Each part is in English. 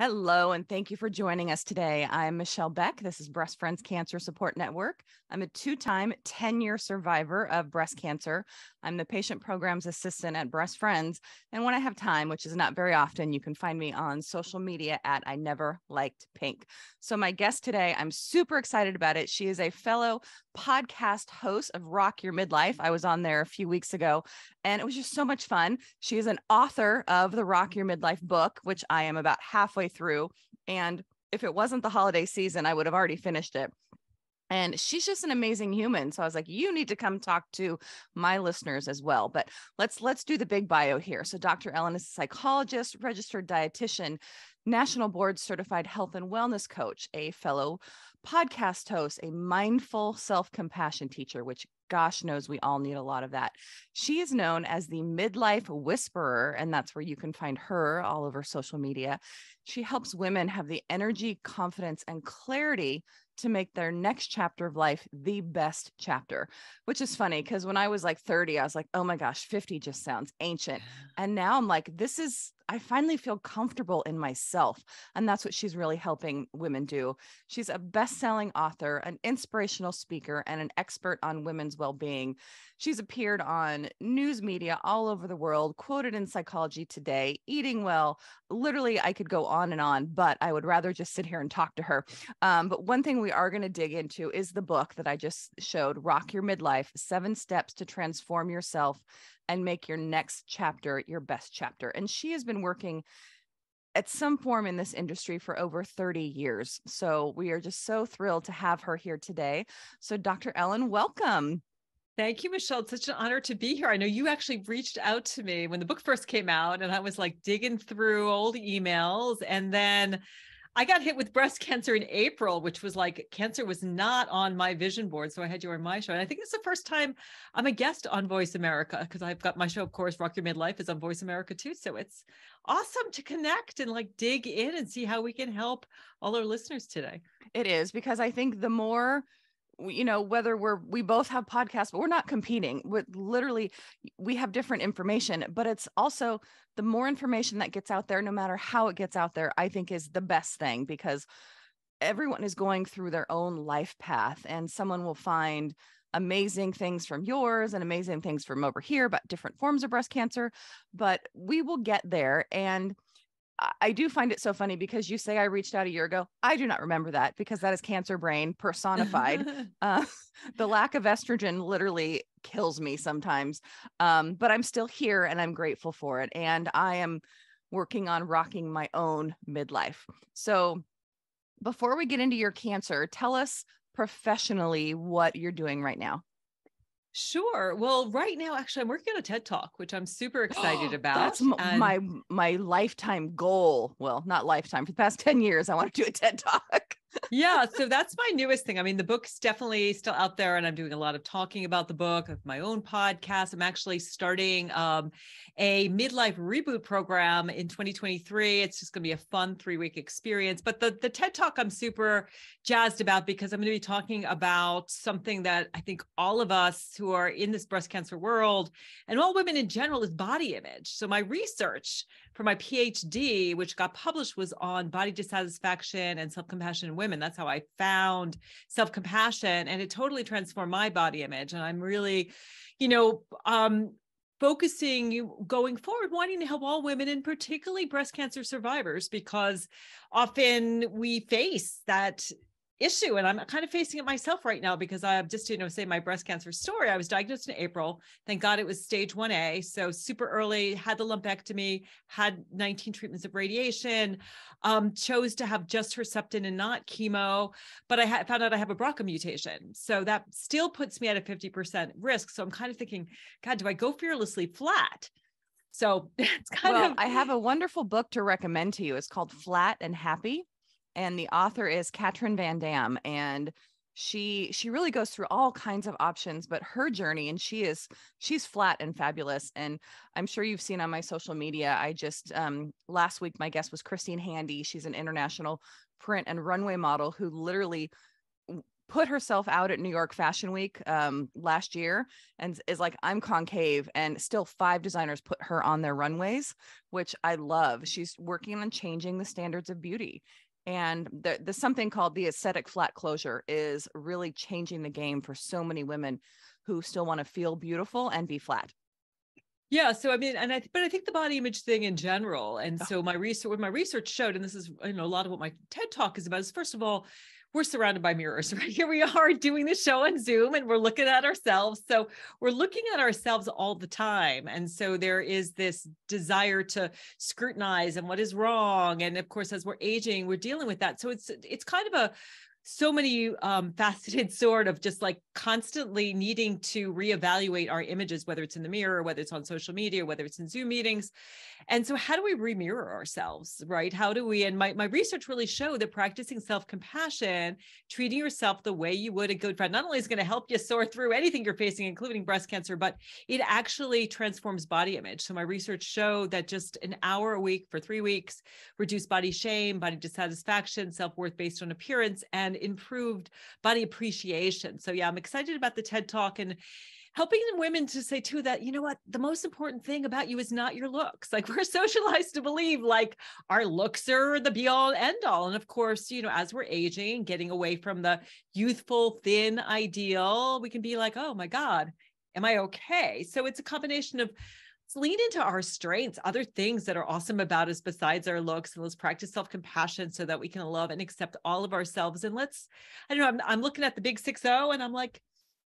Hello, and thank you for joining us today. I'm Michelle Beck. This is Breast Friends Cancer Support Network. I'm a two-time 10-year survivor of breast cancer. I'm the patient programs assistant at Breast Friends. And when I have time, which is not very often, you can find me on social media at I Never Liked Pink. So my guest today, I'm super excited about it. She is a fellow podcast host of Rock Your Midlife. I was on there a few weeks ago, and it was just so much fun. She is an author of the Rock Your Midlife book, which I am about halfway through. And if it wasn't the holiday season, I would have already finished it. And she's just an amazing human. So I was like, you need to come talk to my listeners as well. But let's do the big bio here. So Dr. Ellen is a psychologist, registered dietitian, national board certified health and wellness coach, a fellow podcast host, a mindful self-compassion teacher, which gosh knows we all need a lot of that. She is known as the midlife whisperer, and that's where you can find her all over social media. She helps women have the energy, confidence, and clarity to make their next chapter of life the best chapter, which is funny because when I was like 30, I was like, oh my gosh, 50 just sounds ancient. And now I'm like, I finally feel comfortable in myself. And that's what she's really helping women do. She's a best-selling author, an inspirational speaker, and an expert on women's well-being. She's appeared on news media all over the world, quoted in Psychology Today, Eating Well. Literally, I could go on, but I would rather just sit here and talk to her. But one thing we are going to dig into is the book that I just showed, Rock Your Midlife, 7 Steps to Transform Yourself and Make Your Next Chapter your best chapter. And she has been working at some form in this industry for over 30 years. So we are just so thrilled to have her here today. So Dr. Ellen, welcome. Thank you, Michelle. It's such an honor to be here. I know you actually reached out to me when the book first came out, and I was like digging through old emails. And then I got hit with breast cancer in April, which was like cancer was not on my vision board. So I had you on my show. And I think it's the first time I'm a guest on Voice America, because I've got my show, of course, Rock Your Midlife is on Voice America too. So it's awesome to connect and like dig in and see how we can help all our listeners today. It is, because I think the more, whether we both have podcasts, but we're not competing with, literally we have different information, but it's also the more information that gets out there, no matter how it gets out there, I think is the best thing, because everyone is going through their own life path, and someone will find amazing things from yours and amazing things from over here about different forms of breast cancer, but we will get there. And I do find it so funny because you say I reached out a year ago. I do not remember that, because that is cancer brain personified. The lack of estrogen literally kills me sometimes, but I'm still here and I'm grateful for it. And I am working on rocking my own midlife. So before we get into your cancer, tell us professionally what you're doing right now. Sure. Well, right now, actually, I'm working on a TED Talk, which I'm super excited about. That's my lifetime goal. Well, not lifetime. For the past 10 years, I want to do a TED Talk. Yeah. So that's my newest thing. I mean, the book's definitely still out there, and I'm doing a lot of talking about the book of my own podcast. I'm actually starting a midlife reboot program in 2023. It's just going to be a fun 3-week experience. But the TED Talk I'm super jazzed about, because I'm going to be talking about something that I think all of us who are in this breast cancer world, and all women in general, is body image. So my research for my PhD, which got published, was on body dissatisfaction and self-compassion in women. That's how I found self-compassion, and it totally transformed my body image. And I'm really, focusing going forward, wanting to help all women, and particularly breast cancer survivors, because often we face that issue. And I'm kind of facing it myself right now, because I'm just, say my breast cancer story. I was diagnosed in April. Thank God it was stage 1A. So super early, had the lumpectomy, had 19 treatments of radiation, chose to have just Herceptin and not chemo. But I found out I have a BRCA mutation. So that still puts me at a 50% risk. So I'm kind of thinking, God, do I go fearlessly flat? So it's kind of. I have a wonderful book to recommend to you. It's called Flat and Happy. And the author is Katrin Van Dam, and she really goes through all kinds of options, but her journey, and she's flat and fabulous. And I'm sure you've seen on my social media, I just, last week, my guest was Christine Handy. She's an international print and runway model who literally put herself out at New York Fashion Week last year and is like, I'm concave, and still 5 designers put her on their runways, which I love. She's working on changing the standards of beauty. And the something called the aesthetic flat closure is really changing the game for so many women who still want to feel beautiful and be flat. Yeah. So, I mean, but I think the body image thing in general. And so what my research showed, and this is, a lot of what my TED Talk is about, is first of all, we're surrounded by mirrors, right? Here we are doing the show on Zoom and we're looking at ourselves. So we're looking at ourselves all the time. And so there is this desire to scrutinize and what is wrong. And of course, as we're aging, we're dealing with that. So it's kind of so many faceted sort of just like constantly needing to reevaluate our images, whether it's in the mirror, whether it's on social media, whether it's in Zoom meetings. And so how do we remirror ourselves, right? How do we, and my research really showed that practicing self-compassion, treating yourself the way you would a good friend, not only is going to help you soar through anything you're facing, including breast cancer, but it actually transforms body image. So my research showed that just an hour a week for 3 weeks, reduced body shame, body dissatisfaction, self-worth based on appearance, and improved body appreciation. So yeah, I'm excited about the TED Talk and helping women to say too that, you know what, the most important thing about you is not your looks. Like, we're socialized to believe like our looks are the be all end all. And of course, as we're aging, getting away from the youthful, thin ideal, we can be like, oh my God, am I okay? So it's a combination of, let's lean into our strengths, other things that are awesome about us besides our looks, and let's practice self-compassion so that we can love and accept all of ourselves. And I'm looking at the big 6-0 and I'm like,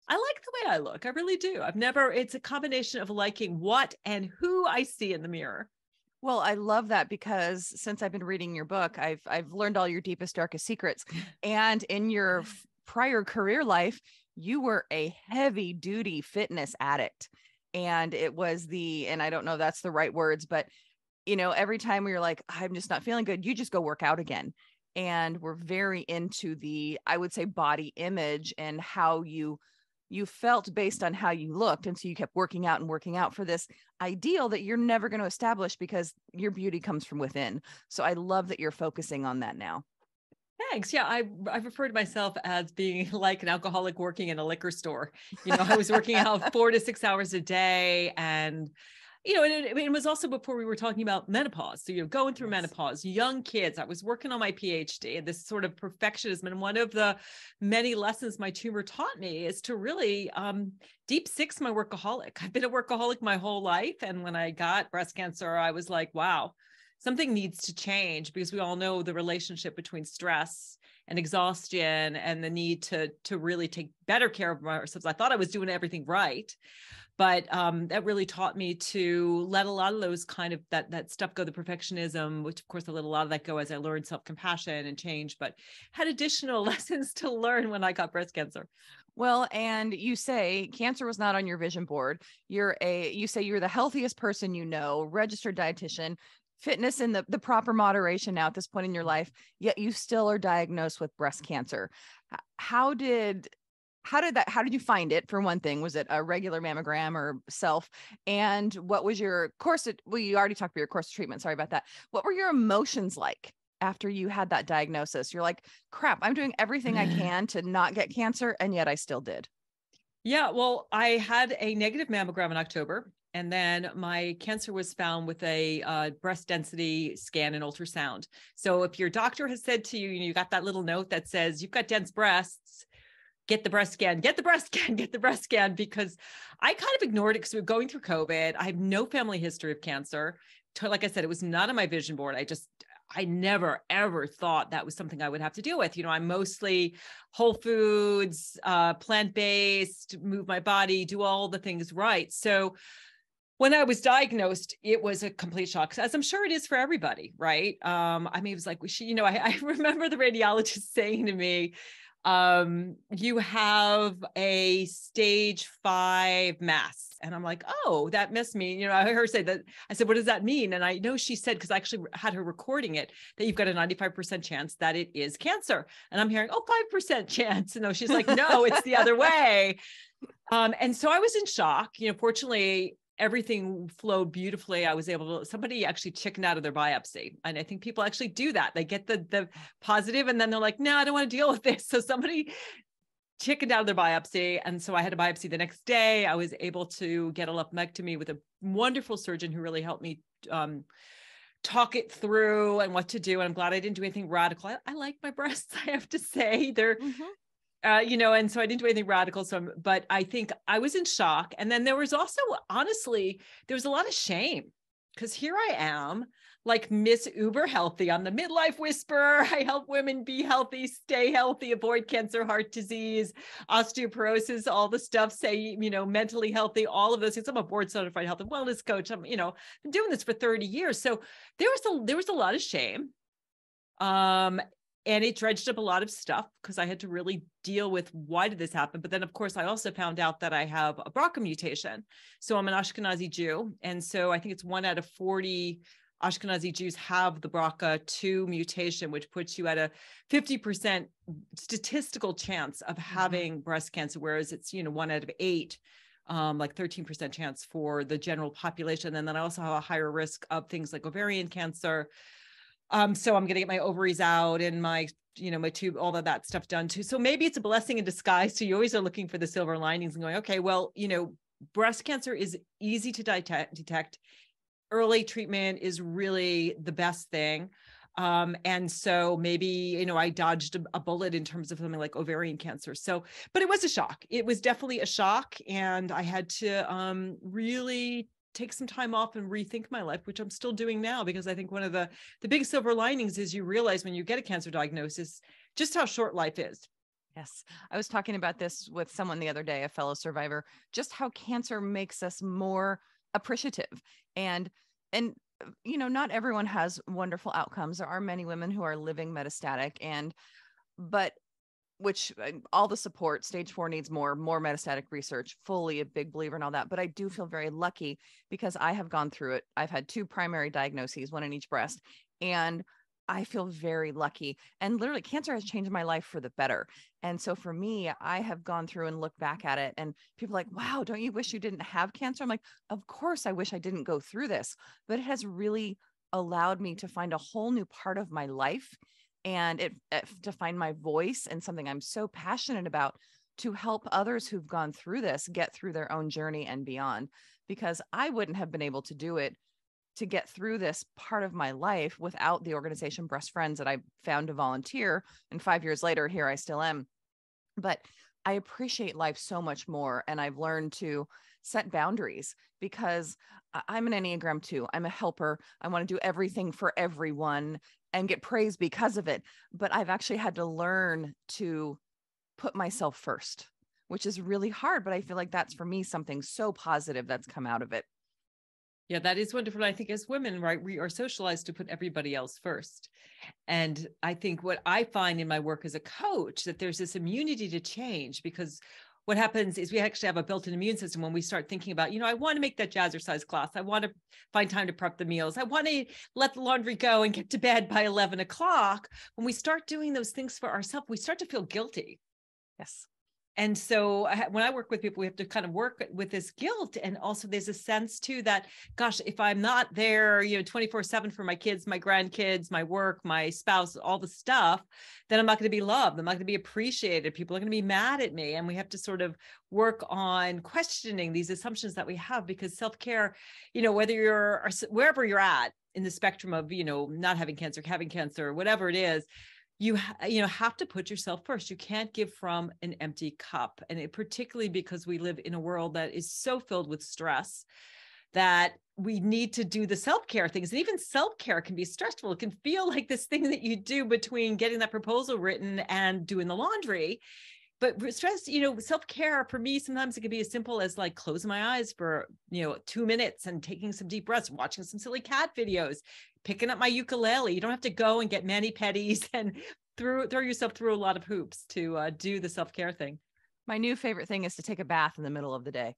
I like the way I look. I really do. It's a combination of liking what and who I see in the mirror. Well, I love that, because since I've been reading your book, I've learned all your deepest, darkest secrets. And in your prior career life, you were a heavy duty fitness addict. And it was and I don't know if that's the right words, but every time we were like, I'm just not feeling good, you just go work out again. And we're very into I would say, body image and how you felt based on how you looked. And so you kept working out for this ideal that you're never going to establish, because your beauty comes from within. So I love that you're focusing on that now. Thanks. Yeah, I refer to myself as being like an alcoholic working in a liquor store. I was working out 4 to 6 hours a day, and it was also before we were talking about menopause. So going through menopause, young kids. I was working on my PhD, and this sort of perfectionism. And one of the many lessons my tumor taught me is to really deep six my workaholic. I've been a workaholic my whole life, and when I got breast cancer, I was like, wow, something needs to change, because we all know the relationship between stress and exhaustion and the need to really take better care of ourselves. I thought I was doing everything right, but that really taught me to let a lot of those kind of that stuff go, the perfectionism, which of course I let a lot of that go as I learned self-compassion and change, but had additional lessons to learn when I got breast cancer. Well, and you say cancer was not on your vision board. You say you're the healthiest person, registered dietitian, fitness in the proper moderation now at this point in your life, yet you still are diagnosed with breast cancer. How did you find it, for one thing? Was it a regular mammogram or self? And what was your course? You already talked about your course of treatment. Sorry about that. What were your emotions like after you had that diagnosis? You're like, crap, I'm doing everything I can to not get cancer, and yet I still did. Yeah, well, I had a negative mammogram in October. And then my cancer was found with a breast density scan and ultrasound. So if your doctor has said to you, you got that little note that says you've got dense breasts, get the breast scan, get the breast scan, get the breast scan, because I kind of ignored it because we were going through COVID. I have no family history of cancer. Like I said, it was not on my vision board. I never, ever thought that was something I would have to deal with. I'm mostly whole foods, plant-based, move my body, do all the things right. So when I was diagnosed, it was a complete shock, as I'm sure it is for everybody, right? It was like, I remember the radiologist saying to me, you have a stage 5 mass. And I'm like, oh, that must mean, I heard her say that. I said, what does that mean? And I know she said, because I actually had her recording it, that you've got a 95% chance that it is cancer. And I'm hearing, 5% chance. She's like, no, it's the other way. And so I was in shock. Fortunately, everything flowed beautifully. I was able to, somebody actually chickened out of their biopsy. And I think people actually do that. They get the positive and then they're like, no, I don't want to deal with this. So somebody chickened out of their biopsy. And so I had a biopsy the next day. I was able to get a lumpectomy with a wonderful surgeon who really helped me talk it through and what to do. And I'm glad I didn't do anything radical. I like my breasts, I have to say. They're, and so I didn't do anything radical. But I think I was in shock. And then there was also, honestly, there was a lot of shame because here I am, like Miss Uber Healthy. I'm the midlife whisperer. I help women be healthy, stay healthy, avoid cancer, heart disease, osteoporosis, all the stuff, say, mentally healthy, all of those things. I'm a board certified health and wellness coach. I'm, been doing this for 30 years. So there was a lot of shame. And it dredged up a lot of stuff because I had to really deal with why did this happen. But then, of course, I also found out that I have a BRCA mutation. So I'm an Ashkenazi Jew. And so I think it's 1 out of 40 Ashkenazi Jews have the BRCA2 mutation, which puts you at a 50% statistical chance of having breast cancer, whereas it's, 1 out of 8, like 13% chance for the general population. And then I also have a higher risk of things like ovarian cancer. So I'm going to get my ovaries out and my tube, all of that stuff done too. So maybe it's a blessing in disguise. So you always are looking for the silver linings and going, okay, well, breast cancer is easy to detect. Early treatment is really the best thing. And so maybe, I dodged a bullet in terms of something like ovarian cancer. So, but it was a shock. It was definitely a shock. And I had to really take some time off and rethink my life, which I'm still doing now, because I think one of the big silver linings is you realize when you get a cancer diagnosis, just how short life is. Yes. I was talking about this with someone the other day, a fellow survivor, just how cancer makes us more appreciative. And not everyone has wonderful outcomes. There are many women who are living metastatic but which all the support, stage 4 needs more metastatic research, fully a big believer in all that. But I do feel very lucky because I have gone through it. I've had 2 primary diagnoses, 1 in each breast, and I feel very lucky. And literally cancer has changed my life for the better. And so for me, I have gone through and looked back at it and people are like, wow, don't you wish you didn't have cancer? I'm like, of course I wish I didn't go through this, but it has really allowed me to find a whole new part of my life and to find my voice and something I'm so passionate about to help others who've gone through this get through their own journey and beyond, because I wouldn't have been able to do it to get through this part of my life without the organization Breast Friends that I found to volunteer. And 5 years later, here I still am. But I appreciate life so much more. And I've learned to set boundaries because I'm an Enneagram 2. I'm a helper. I want to do everything for everyone and get praised because of it. But I've actually had to learn to put myself first, which is really hard. But I feel like that's for me something so positive that's come out of it. Yeah, that is wonderful. I think as women, right, we are socialized to put everybody else first. And I think what I find in my work as a coach, that there's this immunity to change, because what happens is we actually have a built-in immune system when we start thinking about, I want to make that jazzercise class. I want to find time to prep the meals. I want to let the laundry go and get to bed by 11 o'clock. When we start doing those things for ourselves, we start to feel guilty. Yes. And so when I work with people, we have to kind of work with this guilt. And also there's a sense too that, gosh, if I'm not there, 24/7 for my kids, my grandkids, my work, my spouse, all the stuff, then I'm not going to be loved. I'm not going to be appreciated. People are going to be mad at me. And we have to sort of work on questioning these assumptions that we have, because self-care, whether you're wherever you're at in the spectrum of, not having cancer, whatever it is, you have to put yourself first. You can't give from an empty cup. And particularly because we live in a world that is so filled with stress that we need to do the self-care things. And even self-care can be stressful. It can feel like this thing that you do between getting that proposal written and doing the laundry. But stress, self-care for me, sometimes it can be as simple as like closing my eyes for, 2 minutes and taking some deep breaths, watching some silly cat videos, picking up my ukulele. You don't have to go and get mani-pedis and throw yourself through a lot of hoops to do the self-care thing. My new favorite thing is to take a bath in the middle of the day.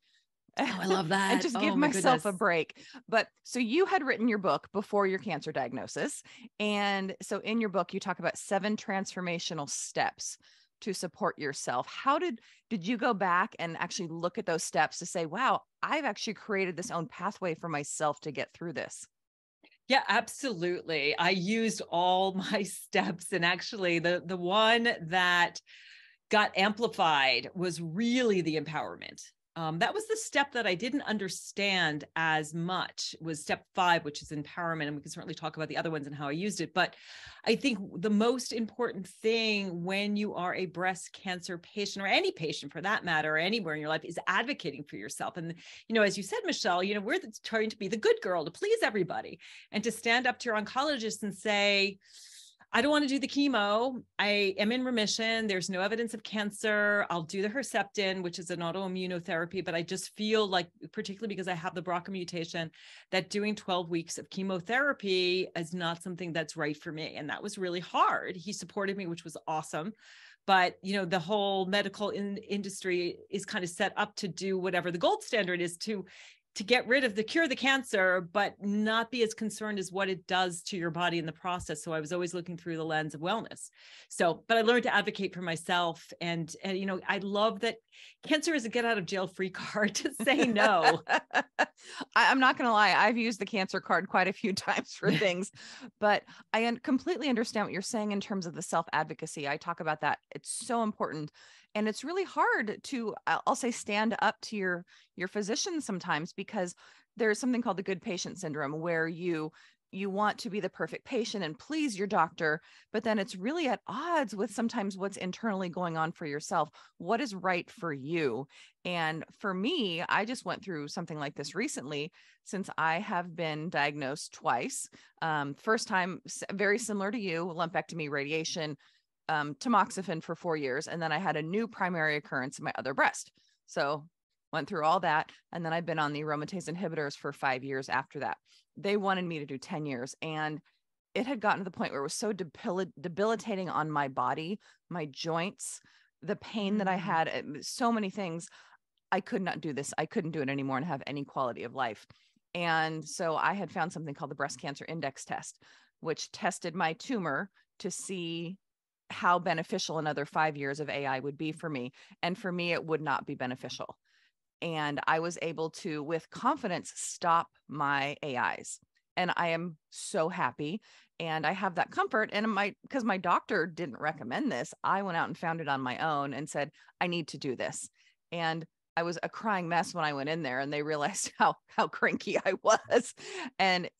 Oh, I love that. And just give myself a break. But so you had written your book before your cancer diagnosis. And so in your book, you talk about 7 transformational steps to support yourself. How did you go back and actually look at those steps to say, wow, I've actually created this own pathway for myself to get through this? Yeah, absolutely. I used all my steps, and actually the one that got amplified was really the empowerment. That was the step that I didn't understand as much, was step 5, which is empowerment. And we can certainly talk about the other ones and how I used it. But I think the most important thing when you are a breast cancer patient, or any patient for that matter, or anywhere in your life, is advocating for yourself. And, as you said, Michelle, we're trying to be the good girl to please everybody, and to stand up to your oncologist and say, I don't want to do the chemo. I am in remission. There's no evidence of cancer. I'll do the Herceptin, which is an autoimmunotherapy, but I just feel like, particularly because I have the BRCA mutation, that doing 12 weeks of chemotherapy is not something that's right for me. And that was really hard. He supported me, which was awesome. But, the whole medical industry is kind of set up to do whatever the gold standard is to get rid of cure the cancer, but not be as concerned as what it does to your body in the process. So I was always looking through the lens of wellness. But I learned to advocate for myself. And I love that cancer is a get out of jail free card to say no. I'm not going to lie. I've used the cancer card quite a few times for things, but I completely understand what you're saying in terms of the self-advocacy. I talk about that. It's so important. And it's really hard to, I'll say, stand up to your physician sometimes, because there's something called the good patient syndrome, where you want to be the perfect patient and please your doctor, but then it's really at odds with sometimes what's internally going on for yourself. What is right for you? And for me, I just went through something like this recently, since I have been diagnosed twice. First time, very similar to you, lumpectomy, radiation, tamoxifen for 4 years. And then I had a new primary occurrence in my other breast. So went through all that. And then I've been on the aromatase inhibitors for 5 years after that. They wanted me to do 10 years. And it had gotten to the point where it was so debilitating on my body, my joints, the pain that I had, so many things. I could not do this. I couldn't do it anymore and have any quality of life. And so I had found something called the breast cancer index test, which tested my tumor to see how beneficial another 5 years of AI would be for me. And for me, it would not be beneficial. And I was able to, with confidence, stop my AIs. And I am so happy. And I have that comfort. And because my doctor didn't recommend this, I went out and found it on my own and said, I need to do this. And I was a crying mess when I went in there, and they realized how cranky I was.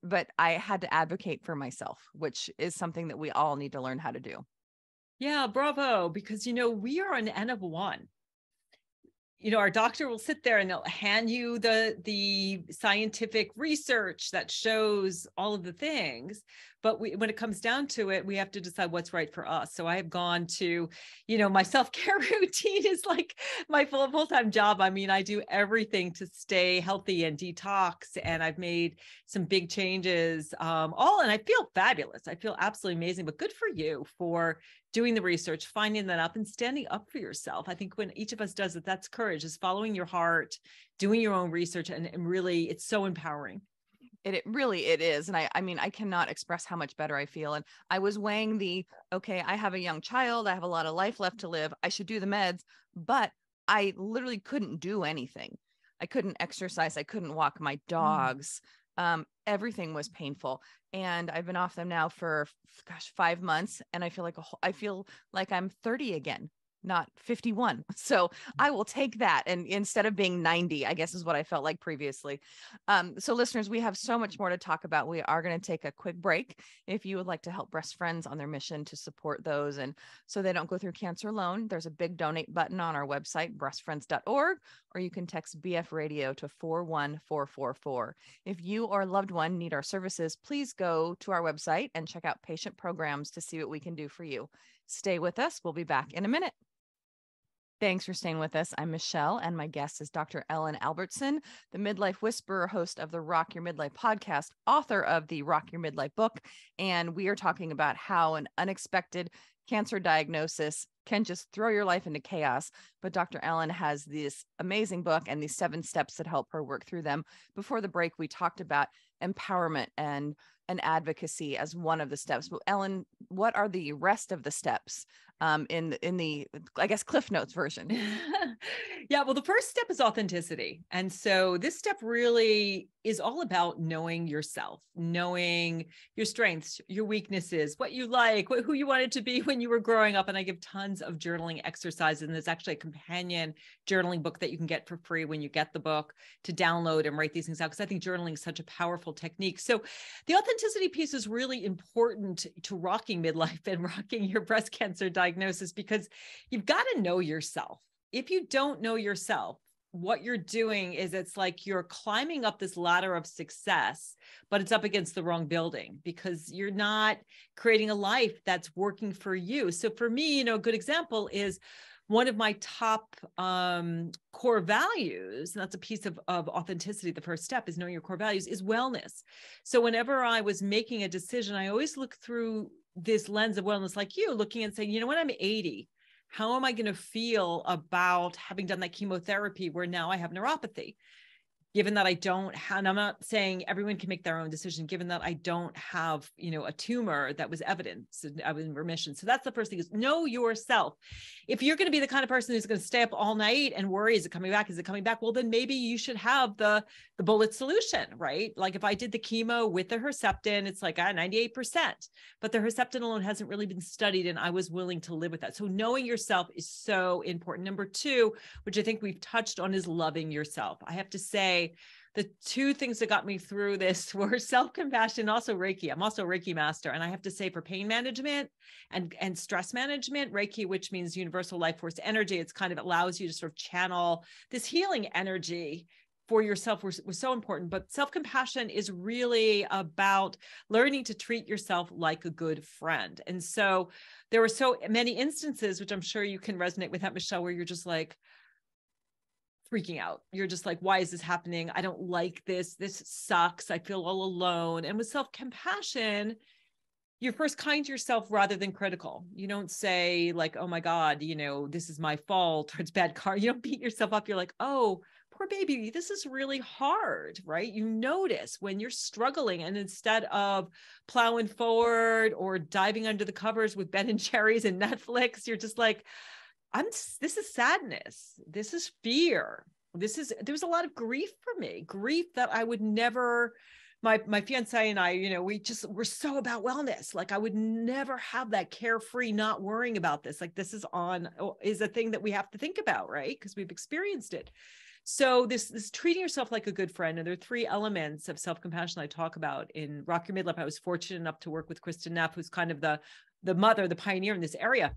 But I had to advocate for myself, which is something that we all need to learn how to do. Yeah, bravo. Because, we are an N of 1. Our doctor will sit there and they'll hand you the scientific research that shows all of the things. But when it comes down to it, we have to decide what's right for us. So I have gone to, my self-care routine is like my full-time job. I mean, I do everything to stay healthy and detox. And I've made some big changes, and I feel fabulous. I feel absolutely amazing, but good for you for doing the research, finding that up and standing up for yourself. I think when each of us does it, that's courage, is following your heart, doing your own research. And really, it's so empowering. It really is. And I mean, I cannot express how much better I feel. And I was weighing okay, I have a young child. I have a lot of life left to live. I should do the meds, but I literally couldn't do anything. I couldn't exercise. I couldn't walk my dogs. Everything was painful. And I've been off them now for 5 months. And I feel like I'm 30 again, not 51. So I will take that. And instead of being 90, I guess is what I felt like previously. So listeners, we have so much more to talk about. We are going to take a quick break. If you would like to help Breast Friends on their mission to support those, and so they don't go through cancer alone, there's a big donate button on our website, breastfriends.org, or you can text BF Radio to 41444. If you or a loved one need our services, please go to our website and check out patient programs to see what we can do for you. Stay with us. We'll be back in a minute. Thanks for staying with us. I'm Michelle, and my guest is Dr. Ellen Albertson, the Midlife Whisperer, host of the Rock Your Midlife podcast, author of the Rock Your Midlife book. And we are talking about how an unexpected cancer diagnosis can just throw your life into chaos. But Dr. Ellen has this amazing book and these 7 steps that help her work through them. Before the break, we talked about empowerment and advocacy as one of the steps. But Ellen, what are the rest of the steps in the, I guess, Cliff Notes version? Yeah, well, the first step is authenticity. And so this step really is all about knowing yourself, knowing your strengths, your weaknesses, what you like, who you wanted to be when you were growing up. And I give tons of journaling exercises. And there's actually a companion journaling book that you can get for free when you get the book to download and write these things out, because I think journaling is such a powerful technique. So the authenticity piece is really important to rocking midlife and rocking your breast cancer diagnosis, because you've got to know yourself. If you don't know yourself, what you're doing is it's like you're climbing up this ladder of success, but it's up against the wrong building, because you're not creating a life that's working for you. So for me, a good example is one of my top core values, and that's a piece of authenticity. The first step is knowing your core values, is wellness. So whenever I was making a decision, I always look through this lens of wellness, like you, looking and saying, when I'm 80, how am I going to feel about having done that chemotherapy where now I have neuropathy? Given that I don't have, and I'm not saying everyone can make their own decision, given that I don't have, a tumor that was evident, so I was in remission. So that's the first thing, is know yourself. If you're going to be the kind of person who's going to stay up all night and worry, is it coming back? Is it coming back? Well, then maybe you should have the bullet solution, right? Like if I did the chemo with the Herceptin, it's like 98%, but the Herceptin alone hasn't really been studied, and I was willing to live with that. So knowing yourself is so important. Number two, which I think we've touched on, is loving yourself. I have to say, the two things that got me through this were self-compassion, also Reiki. I'm also a Reiki master. And I have to say, for pain management and stress management, Reiki, which means universal life force energy, it's kind of allows you to sort of channel this healing energy for yourself, was so important. But self-compassion is really about learning to treat yourself like a good friend. And so there were so many instances, which I'm sure you can resonate with that, Michelle, where you're just like, freaking out. You're just like, why is this happening? I don't like this. This sucks. I feel all alone. And with self-compassion, you're first kind to yourself rather than critical. You don't say like, oh my God, this is my fault, or it's bad car. You don't beat yourself up. You're like, oh, poor baby, this is really hard, right? You notice when you're struggling, and instead of plowing forward or diving under the covers with Ben and Jerry's and Netflix, you're just like, this is sadness. This is fear. There was a lot of grief for me, grief that I would never, my fiance and I, we're so about wellness. Like I would never have that carefree, not worrying about this. Like this is a thing that we have to think about, right? Because we've experienced it. So this treating yourself like a good friend, and there are three elements of self-compassion I talk about in Rock Your Midlife. I was fortunate enough to work with Kristen Neff, who's kind of the mother, the pioneer in this area.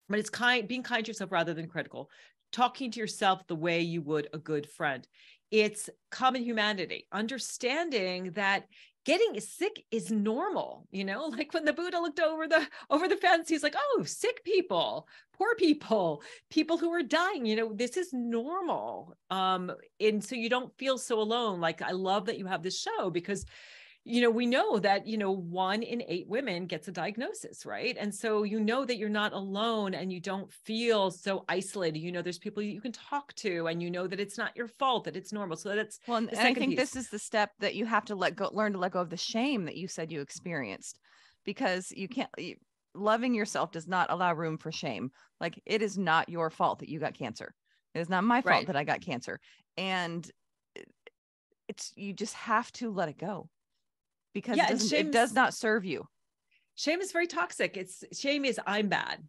But it's being kind to yourself rather than critical, talking to yourself the way you would a good friend. It's common humanity, understanding that getting sick is normal. Like when the Buddha looked over the fence, he's like, oh, sick people, poor people, people who are dying, this is normal. And so you don't feel so alone. Like, I love that you have this show, because we know that, 1 in 8 women gets a diagnosis, right? And so that you're not alone, and you don't feel so isolated. There's people you can talk to, and that it's not your fault, that it's normal. So that's well, and I think this is the step that you have to learn to let go of the shame that you said you experienced, because loving yourself does not allow room for shame. Like, it is not your fault that you got cancer. It is not my fault that I got cancer. And you just have to let it go, because it does not serve you. Shame is very toxic. Shame is I'm bad.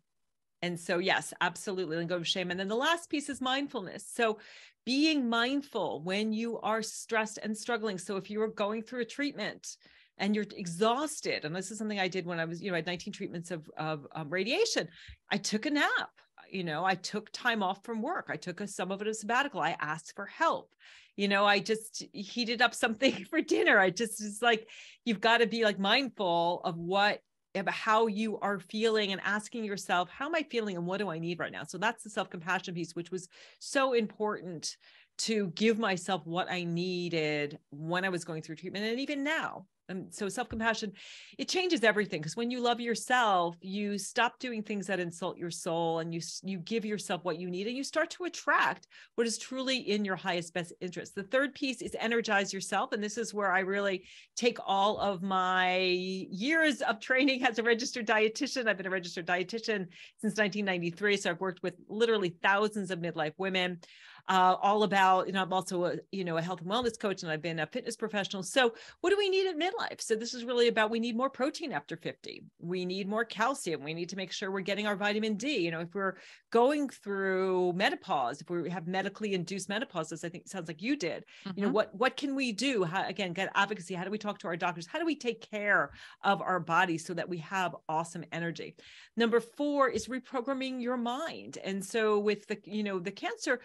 And so, yes, absolutely. Let go of shame. And then the last piece is mindfulness. So being mindful when you are stressed and struggling. So if you are going through a treatment and you're exhausted, and this is something I did when I was, I had 19 treatments of radiation, I took a nap. I took time off from work. I took some of it as sabbatical. I asked for help. I just heated up something for dinner. It's like, you've got to be like mindful of how you are feeling, and asking yourself, how am I feeling and what do I need right now? So that's the self-compassion piece, which was so important, to give myself what I needed when I was going through treatment. And even now, So self-compassion, it changes everything, because when you love yourself, you stop doing things that insult your soul, and you give yourself what you need, and you start to attract what is truly in your highest best interest. The third piece is energize yourself. And this is where I really take all of my years of training as a registered dietitian. I've been a registered dietitian since 1993. So I've worked with literally thousands of midlife women. All about, I'm also a health and wellness coach, and I've been a fitness professional. So what do we need at midlife? So this is really about, we need more protein after 50. We need more calcium. We need to make sure we're getting our vitamin D. If we're going through menopause, if we have medically induced menopause, as I think it sounds like you did, what can we do? How, again, get advocacy. How do we talk to our doctors? How do we take care of our bodies so that we have awesome energy? Number 4 is reprogramming your mind. And so with the cancer,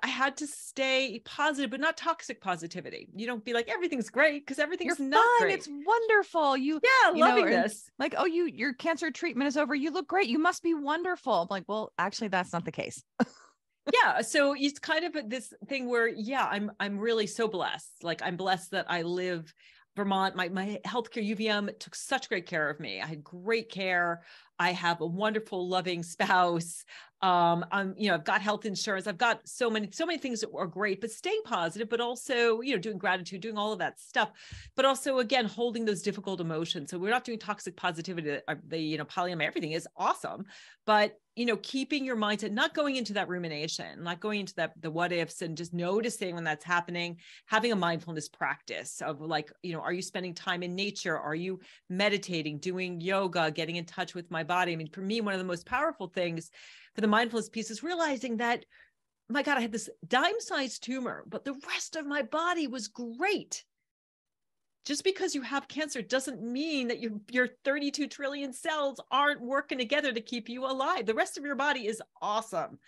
I had to stay positive, but not toxic positivity. You don't be like, everything's great, because everything's You're not fine. great. It's wonderful. Loving this. Like, oh, your cancer treatment is over. You look great. You must be wonderful. I'm like, well, actually, that's not the case. Yeah. So it's kind of this thing where, I'm really so blessed. Like, I'm blessed that I live Vermont. My healthcare UVM took such great care of me. I had great care. I have a wonderful, loving spouse. I've got health insurance. I've got so many things that are great, but staying positive, but also, doing gratitude, doing all of that stuff, but also, again, holding those difficult emotions. So we're not doing toxic positivity. The polyamory, everything is awesome, but, keeping your mindset, not going into that rumination, not going into the what ifs, and just noticing when that's happening, having a mindfulness practice of like, are you spending time in nature? Are you meditating, doing yoga, getting in touch with my body? I mean, for me, one of the most powerful things for the mindfulness piece is realizing that, my God, I had this dime-sized tumor, but the rest of my body was great. Just because you have cancer doesn't mean that your 32 trillion cells aren't working together to keep you alive. The rest of your body is awesome.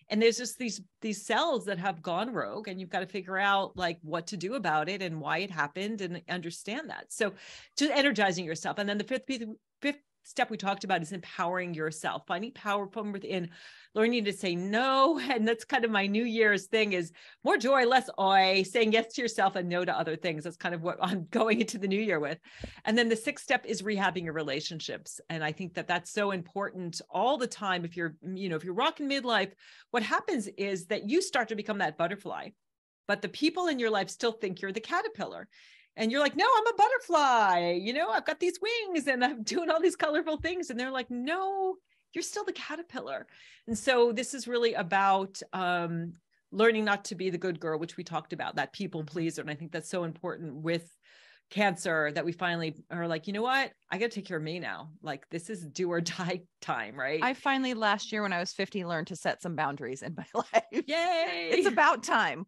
And there's just these cells that have gone rogue, and you've got to figure out like what to do about it and why it happened and understand that. So just energizing yourself. And then the fifth step we talked about is empowering yourself, finding power from within, learning to say no. And that's kind of my New Year's thing, is more joy, less oi, saying yes to yourself and no to other things. That's kind of what I'm going into the new year with. And then the 6th step is rehabbing your relationships. And I think that that's so important all the time. If you're rocking midlife, what happens is that you start to become that butterfly, but the people in your life still think you're the caterpillar. And you're like, no, I'm a butterfly. I've got these wings and I'm doing all these colorful things. And they're like, no, you're still the caterpillar. And so this is really about learning not to be the good girl, which we talked about, that people pleaser. And I think that's so important with cancer, that we finally are like, you know what? I got to take care of me now. Like, this is do or die time, right? I finally, last year when I was 50, learned to set some boundaries in my life. Yay. It's about time.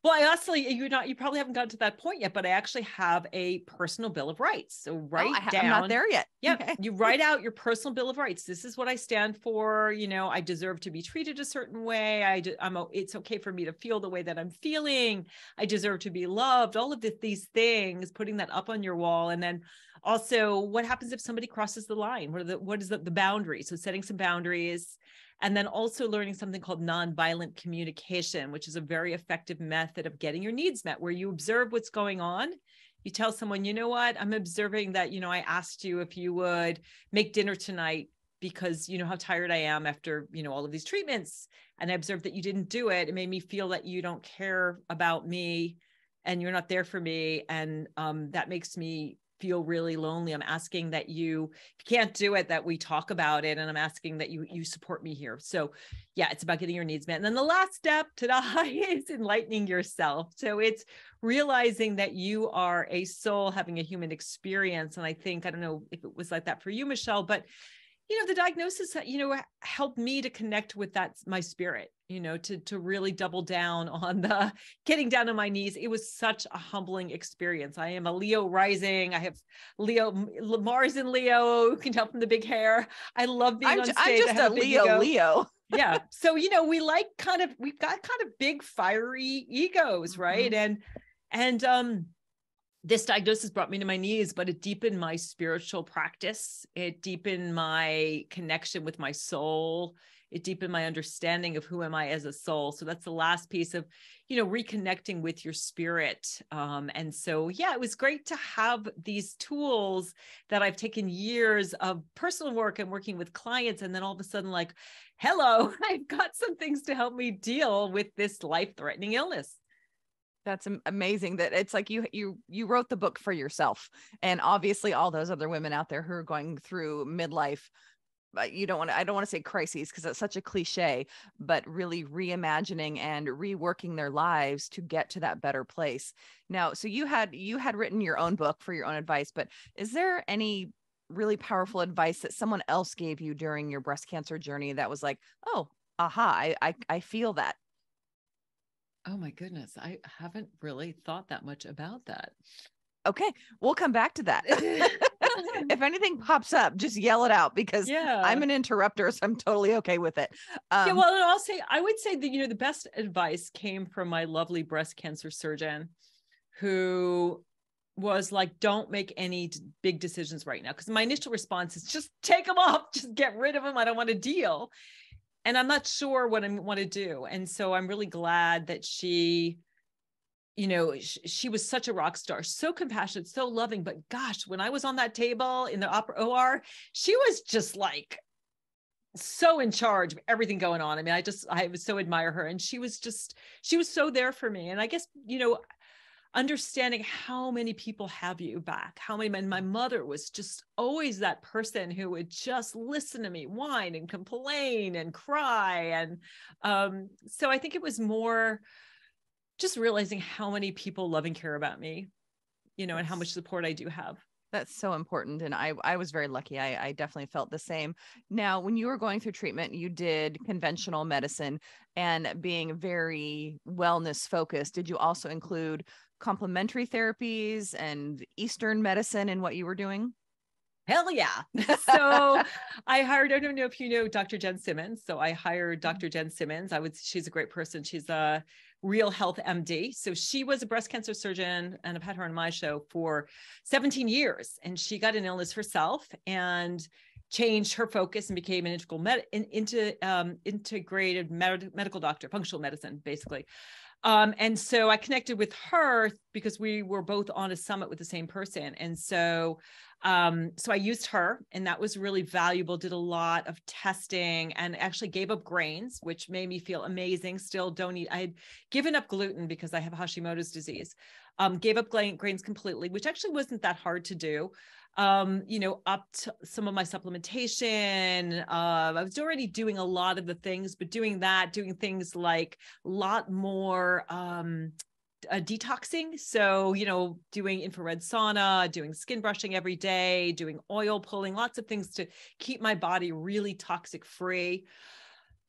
Well, I actually, you probably haven't gotten to that point yet, but I actually have a personal bill of rights. So I'm not there yet. Yeah. Okay. You write out your personal bill of rights. This is what I stand for. I deserve to be treated a certain way. It's okay for me to feel the way that I'm feeling. I deserve to be loved. All of these things, putting that up on your wall. And then also, what happens if somebody crosses the line? What is the boundary? So setting some boundaries. And then also learning something called nonviolent communication, which is a very effective method of getting your needs met, where you observe what's going on. You tell someone, you know what, I'm observing that, I asked you if you would make dinner tonight because you know how tired I am after, all of these treatments. And I observed that you didn't do it. It made me feel that you don't care about me and you're not there for me. And that makes me feel really lonely. I'm asking that if you can't do it, that we talk about it. And I'm asking that you support me here. So yeah, it's about getting your needs met. And then the last step is enlightening yourself. So it's realizing that you are a soul having a human experience. And I don't know if it was like that for you, Michelle, but the diagnosis, helped me to connect with my spirit, to really double down on the getting down on my knees. It was such a humbling experience. I am a Leo rising. I have Mars in Leo. You can tell from the big hair. I love being on stage. I'm just a Leo. Yeah. So, we've got kind of big fiery egos, right? And this diagnosis brought me to my knees, but it deepened my spiritual practice. It deepened my connection with my soul. It deepened my understanding of who am I as a soul. So that's the last piece of, reconnecting with your spirit. And so, yeah, it was great to have these tools that I've taken years of personal work and working with clients. And then all of a sudden, like, hello, I've got some things to help me deal with this life-threatening illness. That's amazing that it's like you wrote the book for yourself, and obviously all those other women out there who are going through midlife, I don't want to say crises because that's such a cliche, but really reimagining and reworking their lives to get to that better place. Now, so you had written your own book for your own advice, but is there any really powerful advice that someone else gave you during your breast cancer journey that was like, oh, aha, I feel that? Oh my goodness. I haven't really thought that much about that. Okay, we'll come back to that. If anything pops up, just yell it out because I'm an interrupter, so I'm totally okay with it. Well, and I would say that, the best advice came from my lovely breast cancer surgeon who was like, don't make any big decisions right now. Because my initial response is just take them off, just get rid of them. I don't want to deal. And I'm not sure what I want to do. And so I'm really glad that she was such a rock star, so compassionate, so loving. But gosh, when I was on that table in the OR, she was just like so in charge of everything going on. I mean, I was so admire her. And she was so there for me. And I guess, understanding how many people have you back, and my mother was just always that person who would just listen to me whine and complain and cry. And so I think it was more just realizing how many people love and care about me, and how much support I do have. That's so important. And I was very lucky. I definitely felt the same. Now, when you were going through treatment, you did conventional medicine and being very wellness focused. Did you also include complementary therapies and Eastern medicine in what you were doing? Hell yeah. So I don't know if you know Dr. Jen Simmons. So I hired Dr. Jen Simmons. She's a great person. She's a real health MD. So she was a breast cancer surgeon, and I've had her on my show for 17 years. And she got an illness herself and changed her focus and became an integrated medical doctor, functional medicine, basically. And so I connected with her because we were both on a summit with the same person. And so I used her, and that was really valuable, did a lot of testing and actually gave up grains, which made me feel amazing. Still don't eat. I had given up gluten because I have Hashimoto's disease, gave up grains completely, which actually wasn't that hard to do. Upped some of my supplementation. I was already doing a lot of the things, but doing things like a lot more, detoxing. So, doing infrared sauna, doing skin brushing every day, doing oil pulling, lots of things to keep my body really toxic free.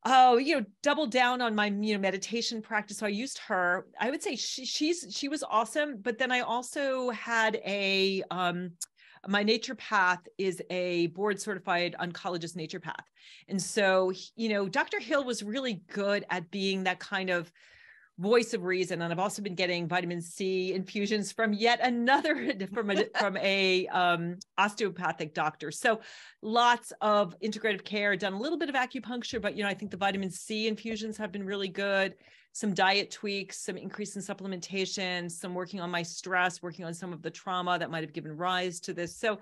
Double down on my, meditation practice. So I used her. I would say she was awesome. But then I also had my naturopath is a board certified oncologist naturopath. And so, Dr. Hill was really good at being that kind of voice of reason. And I've also been getting vitamin C infusions from yet another, from a osteopathic doctor. So lots of integrative care, done a little bit of acupuncture, but, I think the vitamin C infusions have been really good. Some diet tweaks, some increase in supplementation, some working on my stress, working on some of the trauma that might've given rise to this. So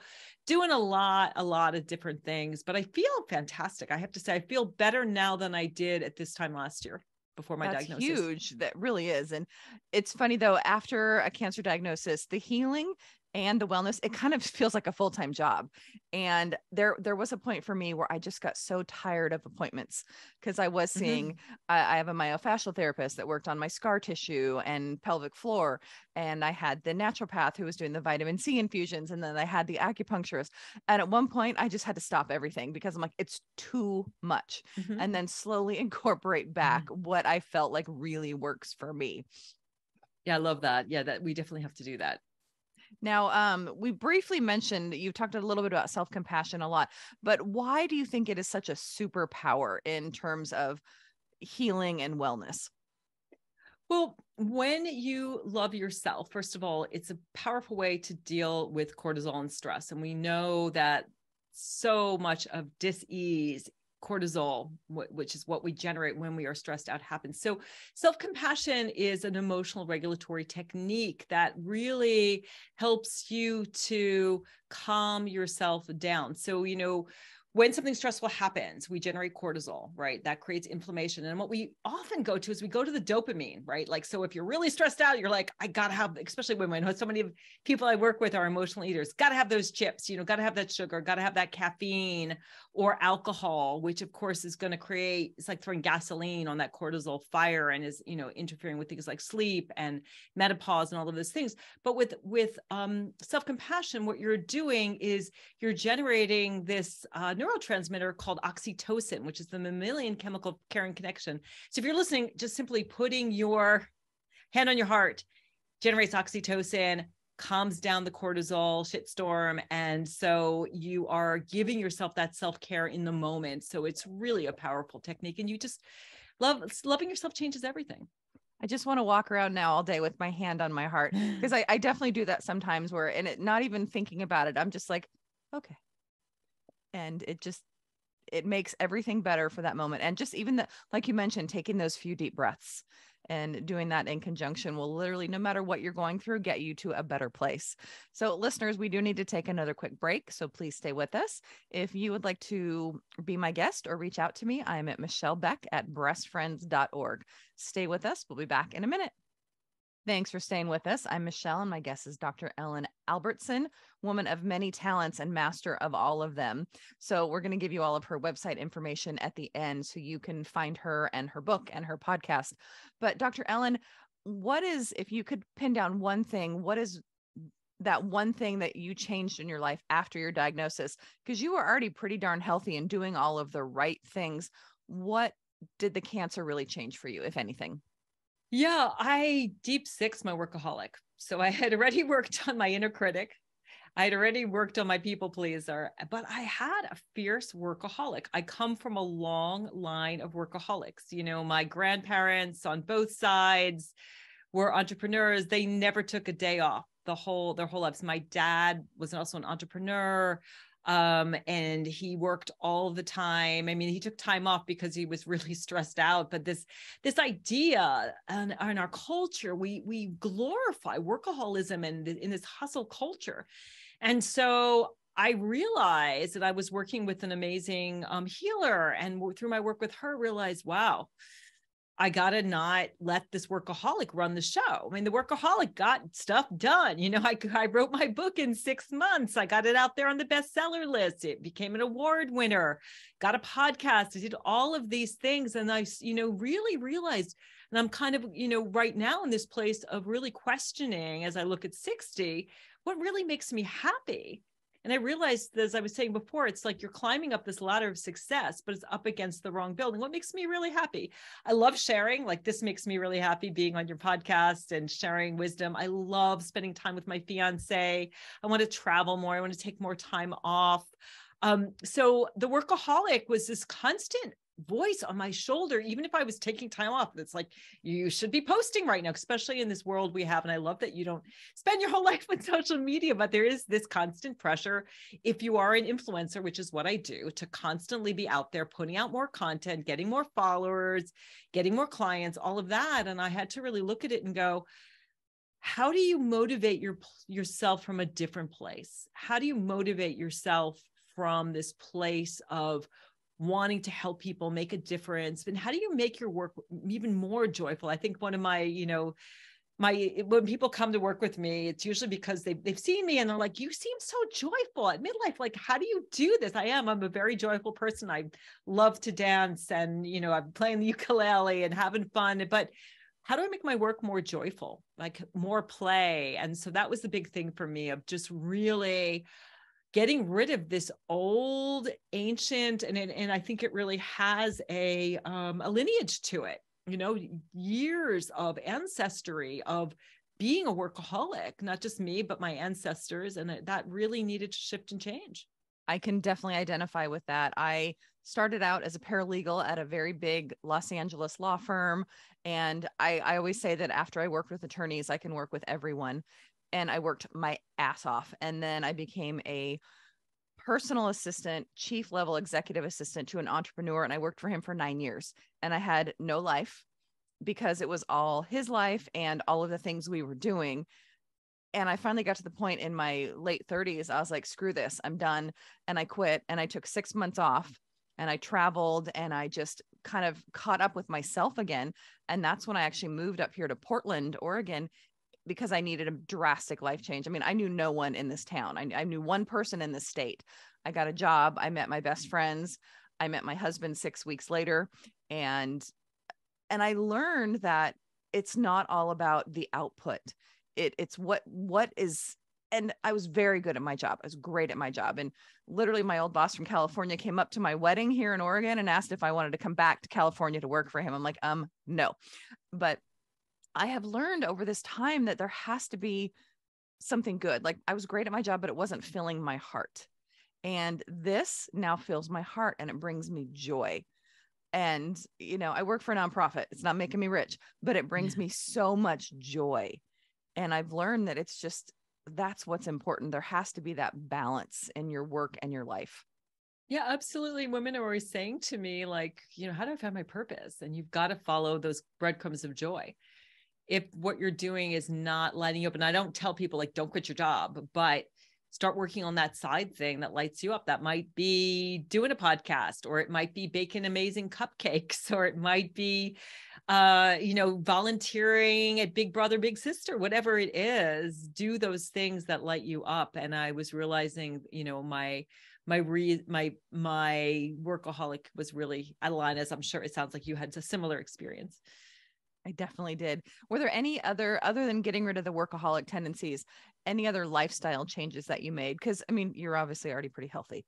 doing a lot of different things, but I feel fantastic. I have to say, I feel better now than I did at this time last year before my diagnosis. Huge. That really is. And it's funny though, after a cancer diagnosis, the healing and the wellness, it kind of feels like a full-time job. And there was a point for me where I just got so tired of appointments because I was seeing, I have a myofascial therapist that worked on my scar tissue and pelvic floor. And I had the naturopath who was doing the vitamin C infusions. And then I had the acupuncturist. And at one point I just had to stop everything because I'm like, it's too much. And then slowly incorporate back what I felt like really works for me. Yeah, I love that. Yeah, that we definitely have to do that. Now, we briefly mentioned, you talked a little bit about self-compassion a lot, but why do you think it is such a superpower in terms of healing and wellness? Well, when you love yourself, first of all, it's a powerful way to deal with cortisol and stress. And we know that so much of dis-ease, cortisol, which is what we generate when we are stressed out, happens. So self-compassion is an emotional regulatory technique that really helps you to calm yourself down. So, when something stressful happens, we generate cortisol, right? That creates inflammation. And what we often go to is we go to the dopamine, right? Like, so if you're really stressed out, you're like, I got to have, especially when so many of people I work with are emotional eaters, got to have those chips, got to have that sugar, got to have that caffeine or alcohol, which of course is going to create, it's like throwing gasoline on that cortisol fire and is, interfering with things like sleep and menopause and all of those things. But with self-compassion, what you're doing is you're generating this neurotransmitter called oxytocin, which is the mammalian chemical caring connection. So if you're listening, just simply putting your hand on your heart generates oxytocin, calms down the cortisol shitstorm. And so you are giving yourself that self-care in the moment. So it's really a powerful technique. And you just loving yourself changes everything. I just want to walk around now all day with my hand on my heart, because I definitely do that sometimes not even thinking about it. I'm just like, okay. And it makes everything better for that moment. And just even like you mentioned, taking those few deep breaths and doing that in conjunction will literally, no matter what you're going through, get you to a better place. So listeners, we do need to take another quick break. So please stay with us. If you would like to be my guest or reach out to me, I'm at michellebeck@breastfriends.org. Stay with us. We'll be back in a minute. Thanks for staying with us. I'm Michelle, and my guest is Dr. Ellen Albertson, woman of many talents and master of all of them. So we're going to give you all of her website information at the end so you can find her and her book and her podcast. But Dr. Ellen, if you could pin down one thing, what is that one thing that you changed in your life after your diagnosis? Because you were already pretty darn healthy and doing all of the right things. What did the cancer really change for you, if anything? Yeah, I deep six my workaholic. So I had already worked on my inner critic. I had already worked on my people pleaser, but I had a fierce workaholic. I come from a long line of workaholics. My grandparents on both sides were entrepreneurs. They never took a day off their whole lives. My dad was also an entrepreneur. And he worked all the time. I mean, he took time off because he was really stressed out. But this idea in our culture, we glorify workaholism and in this hustle culture. And so I realized that I was working with an amazing healer, and through my work with her, realized, wow, I got to not let this workaholic run the show. I mean, the workaholic got stuff done. I wrote my book in 6 months. I got it out there on the bestseller list. It became an award winner, got a podcast. I did all of these things. And I, really realized, and I'm kind of, right now in this place of really questioning as I look at 60, what really makes me happy. And I realized, as I was saying before, it's like you're climbing up this ladder of success, but it's up against the wrong building. What makes me really happy? I love sharing. Like, this makes me really happy, being on your podcast and sharing wisdom. I love spending time with my fiance. I want to travel more. I want to take more time off. So the workaholic was this constant voice on my shoulder, even if I was taking time off. It's like, you should be posting right now, especially in this world we have. And I love that you don't spend your whole life with social media, but there is this constant pressure, if you are an influencer, which is what I do, to constantly be out there putting out more content, getting more followers, getting more clients, all of that. And I had to really look at it and go, how do you motivate yourself from a different place? How do you motivate yourself from this place of wanting to help people, make a difference? And how do you make your work even more joyful? I think one of my, when people come to work with me, it's usually because they've seen me and they're like, you seem so joyful at midlife. Like, how do you do this? I'm a very joyful person. I love to dance, and, I'm playing the ukulele and having fun, but how do I make my work more joyful, like more play? And so that was the big thing for me, of just really getting rid of this old, ancient, and I think it really has a lineage to it, years of ancestry of being a workaholic, not just me, but my ancestors. And that really needed to shift and change. I can definitely identify with that. I started out as a paralegal at a very big Los Angeles law firm. And I always say that after I worked with attorneys, I can work with everyone. And I worked my ass off. And then I became a personal assistant, chief level executive assistant to an entrepreneur. And I worked for him for 9 years. And I had no life because it was all his life and all of the things we were doing. And I finally got to the point in my late 30s, I was like, screw this, I'm done. And I quit and I took 6 months off and I traveled and I just kind of caught up with myself again. And that's when I actually moved up here to Portland, Oregon, because I needed a drastic life change. I mean, I knew no one in this town. I knew one person in the state. I got a job. I met my best friends. I met my husband 6 weeks later. And I learned that it's not all about the output. It's what is, and I was very good at my job. I was great at my job. And literally my old boss from California came up to my wedding here in Oregon and asked if I wanted to come back to California to work for him. I'm like, no. But I have learned over this time that there has to be something good. Like I was great at my job, but it wasn't filling my heart. And this now fills my heart and it brings me joy. And, I work for a nonprofit. It's not making me rich, but it brings me so much joy. And I've learned that that's what's important. There has to be that balance in your work and your life. Yeah, absolutely. Women are always saying to me, like, how do I find my purpose? And you've got to follow those breadcrumbs of joy. If what you're doing is not lighting you up, and I don't tell people like, don't quit your job, but start working on that side thing that lights you up. That might be doing a podcast, or it might be baking amazing cupcakes, or it might be, volunteering at Big Brother, Big Sister, whatever it is, do those things that light you up. And I was realizing, my workaholic was really out of line, as I'm sure it sounds like you had a similar experience. I definitely did. Were there any other than getting rid of the workaholic tendencies, any other lifestyle changes that you made? Because I mean, you're obviously already pretty healthy.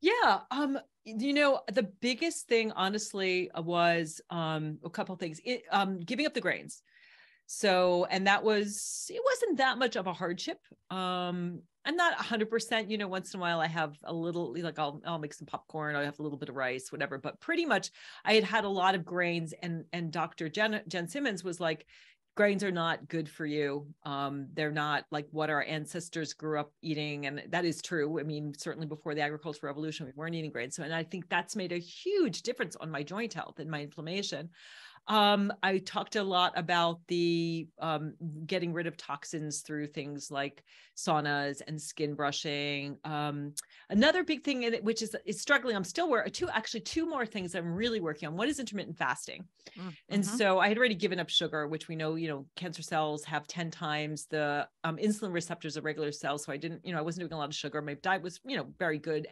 Yeah. The biggest thing, honestly, was a couple of things. Giving up the grains. So, and it wasn't that much of a hardship. I'm not 100%, once in a while I have a little, like I'll make some popcorn, I'll have a little bit of rice, whatever, but pretty much I had a lot of grains, and Dr. Jen Simmons was like, grains are not good for you. They're not like what our ancestors grew up eating. And that is true. I mean, certainly before the agricultural revolution, we weren't eating grains. So, and I think that's made a huge difference on my joint health and my inflammation. I talked a lot about the getting rid of toxins through things like saunas and skin brushing. Another big thing in it, which is struggling, I'm still two more things I'm really working on. One is intermittent fasting. Mm-hmm. And so I had already given up sugar, which we know, cancer cells have 10 times the insulin receptors of regular cells. So I didn't, I wasn't doing a lot of sugar. My diet was, very good,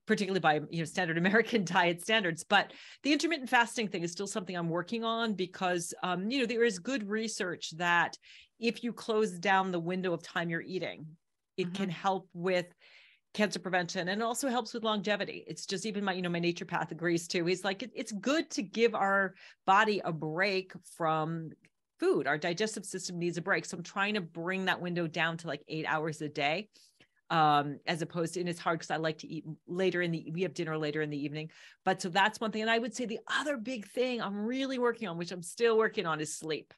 particularly by, standard American diet standards. But the intermittent fasting thing is still something I'm working on because, there is good research that if you close down the window of time you're eating, it can help with cancer prevention, and it also helps with longevity. It's just, even my naturopath agrees too. He's like, it's good to give our body a break from food. Our digestive system needs a break. So I'm trying to bring that window down to like 8 hours a day. As opposed to, and it's hard because I like to eat we have dinner later in the evening. But so that's one thing. And I would say the other big thing I'm really working on, which I'm still working on, is sleep.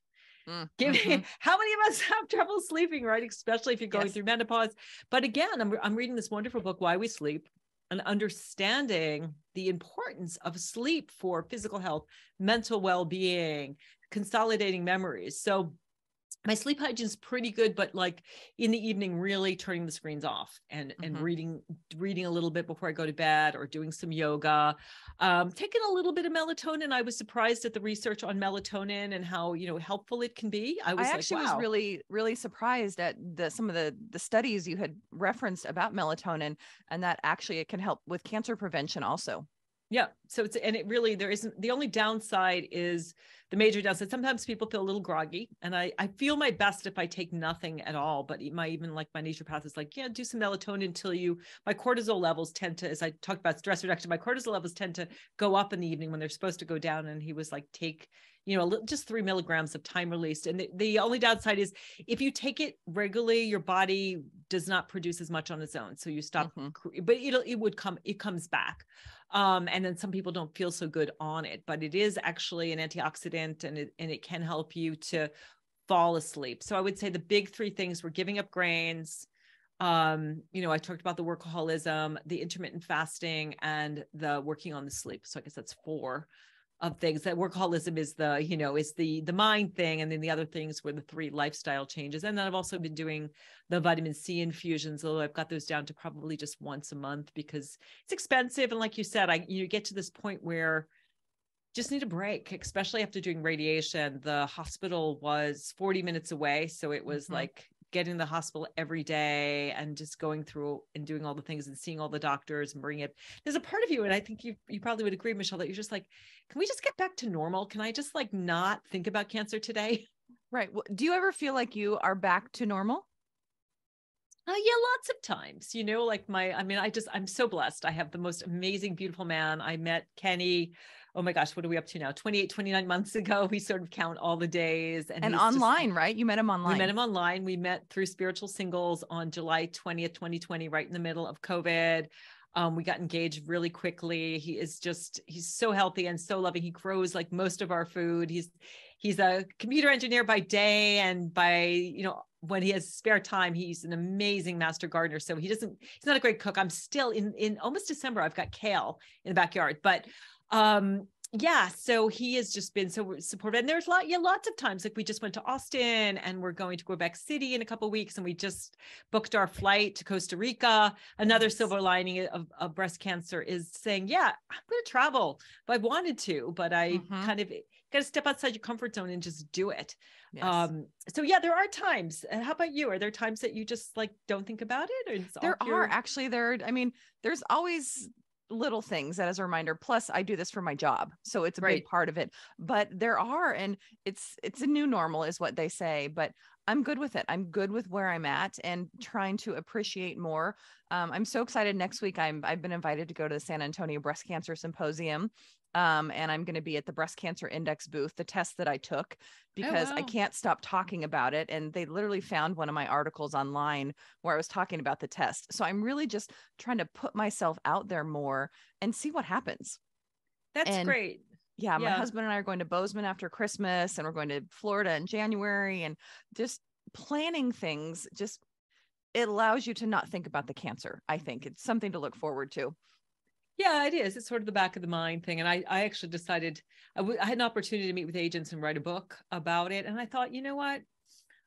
How many of us have trouble sleeping, right? Especially if you're going through menopause. But again, I'm reading this wonderful book, Why We Sleep, and understanding the importance of sleep for physical health, mental well-being, consolidating memories. So my sleep hygiene is pretty good, but like in the evening, really turning the screens off and reading a little bit before I go to bed, or doing some yoga, taking a little bit of melatonin. I was surprised at the research on melatonin and how, helpful it can be. I actually was really, really surprised at some of the studies you had referenced about melatonin, and that actually it can help with cancer prevention also. Yeah. So the only downside is the major downside. Sometimes people feel a little groggy, and I feel my best if I take nothing at all. But my naturopath is like, do some melatonin until my cortisol levels tend to, as I talked about stress reduction, my cortisol levels tend to go up in the evening when they're supposed to go down. And he was like, take just 3 milligrams of time released. And the only downside is if you take it regularly, your body does not produce as much on its own. So you stop, but it comes back. And then some people don't feel so good on it, but it is actually an antioxidant, and it can help you to fall asleep. So I would say the big 3 things were giving up grains. I talked about the workaholism, the intermittent fasting, and the working on the sleep. So I guess that's 4 of things. That workaholism is the mind thing. And then the other things were the 3 lifestyle changes. And then I've also been doing the vitamin C infusions, although I've got those down to probably just once a month because it's expensive. And like you said, you get to this point where just need a break, especially after doing radiation. The hospital was 40 minutes away. So it was like getting to the hospital every day and just going through and doing all the things and seeing all the doctors and bringing it. There's a part of you, and I think you probably would agree, Michelle, that you're just like, can we just get back to normal? Can I just like not think about cancer today? Right. Well, do you ever feel like you are back to normal? Yeah, lots of times, like I'm so blessed. I have the most amazing, beautiful man. I met Kenny. Oh my gosh, what are we up to now? 28, 29 months ago. We sort of count all the days. And online, right? You met him online. We met him online. We met through Spiritual Singles on July 20th, 2020, right in the middle of COVID. We got engaged really quickly. He's so healthy and so loving. He grows like most of our food. He's a computer engineer by day, and by, when he has spare time, he's an amazing master gardener. So he's not a great cook. I'm still in almost December. I've got kale in the backyard, but so he has just been so supportive. And there's lots of times, like we just went to Austin and we're going to Quebec City in a couple of weeks, and we just booked our flight to Costa Rica. Another silver lining of breast cancer is saying, I'm going to travel. But I wanted to, but I kind of got to step outside your comfort zone and just do it. Yes. There are times. How about you? Are there times that you just like don't think about it? Or there's always little things that as a reminder. Plus I do this for my job, so it's a big part of it, but there are, and it's a new normal is what they say, but I'm good with it. I'm good with where I'm at and trying to appreciate more. I'm so excited. Next week, I've been invited to go to the San Antonio Breast Cancer Symposium. And I'm going to be at the breast cancer index booth, the test that I took, because I can't stop talking about it. And they literally found one of my articles online where I was talking about the test. So I'm really just trying to put myself out there more and see what happens. That's great. Yeah. My husband and I are going to Bozeman after Christmas, and we're going to Florida in January, and just planning things. It allows you to not think about the cancer. I think it's something to look forward to. Yeah, it is. It's sort of the back of the mind thing. And I actually decided I had an opportunity to meet with agents and write a book about it. And I thought, you know what?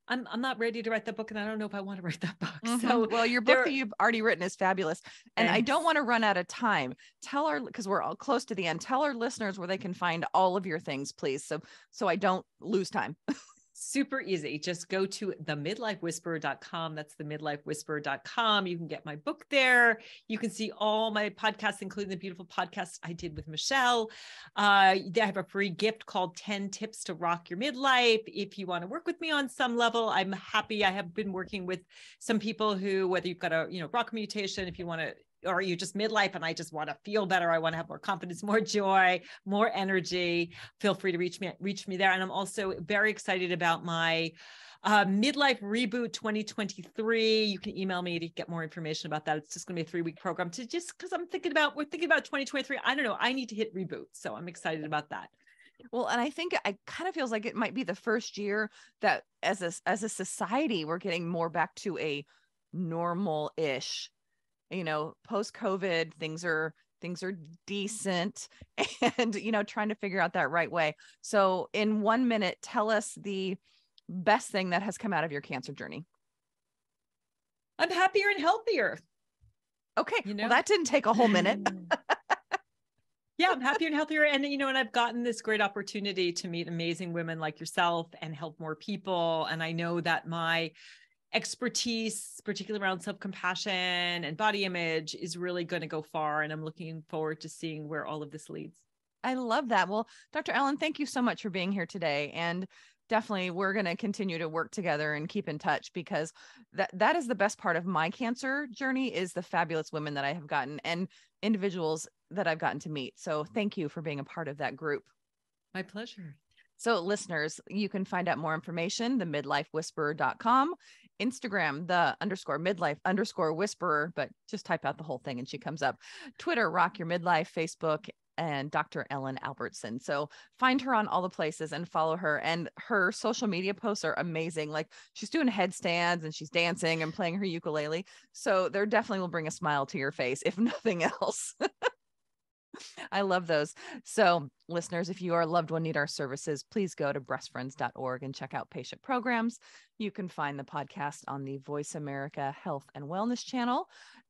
I'm not ready to write that book, and I don't know if I want to write that book. So, well, your book that you've already written is fabulous. And I don't want to run out of time. Because we're all close to the end, tell our listeners where they can find all of your things, please. So I don't lose time. Super easy. Just go to themidlifewhisperer.com. That's themidlifewhisperer.com. You can get my book there. You can see all my podcasts, including the beautiful podcast I did with Michelle. I have a free gift called 10 Tips to Rock Your Midlife. If you want to work with me on some level, I'm happy. I have been working with some people who, whether you've got a BRCA mutation, if you want to, or you just midlife and I just want to feel better, I want to have more confidence, more joy, more energy, feel free to reach me there. And I'm also very excited about my midlife reboot 2023. You can email me to get more information about that. It's just going to be a 3-week program because we're thinking about 2023. I don't know. I need to hit reboot. So I'm excited about that. Well, and I think it kind of feels like it might be the first year that as a society, we're getting more back to a normal-ish. Post-COVID, things are decent, and, trying to figure out that right way. So in 1 minute, tell us the best thing that has come out of your cancer journey. I'm happier and healthier. Okay. Well, that didn't take a whole minute. Yeah, I'm happier and healthier. And, and I've gotten this great opportunity to meet amazing women like yourself and help more people. And I know that my expertise, particularly around self-compassion and body image, is really going to go far. And I'm looking forward to seeing where all of this leads. I love that. Well, Dr. Allen, thank you so much for being here today. And definitely we're going to continue to work together and keep in touch, because that is the best part of my cancer journey, is the fabulous women that I have gotten and individuals that I've gotten to meet. So thank you for being a part of that group. My pleasure. So listeners, you can find out more information, the midlifewhisperer.com, Instagram, the _midlife_whisperer, but just type out the whole thing and she comes up. Twitter, Rock Your Midlife, Facebook, and Dr. Ellen Albertson. So find her on all the places and follow her. And her social media posts are amazing. Like she's doing headstands and she's dancing and playing her ukulele. So there definitely will bring a smile to your face, if nothing else. I love those. So listeners, if your loved one need our services, please go to breastfriends.org and check out patient programs. You can find the podcast on the Voice America Health and Wellness channel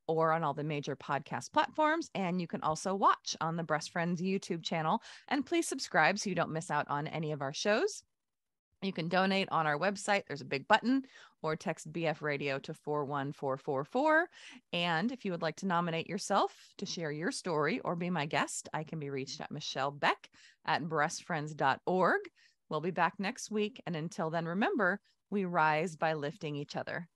or on all the major podcast platforms. And you can also watch on the Breast Friends YouTube channel. And please subscribe so you don't miss out on any of our shows. You can donate on our website. There's a big button, or text BF Radio to 41444. And if you would like to nominate yourself to share your story or be my guest, I can be reached at Michelle Beck at breastfriends.org. We'll be back next week. And until then, remember, we rise by lifting each other.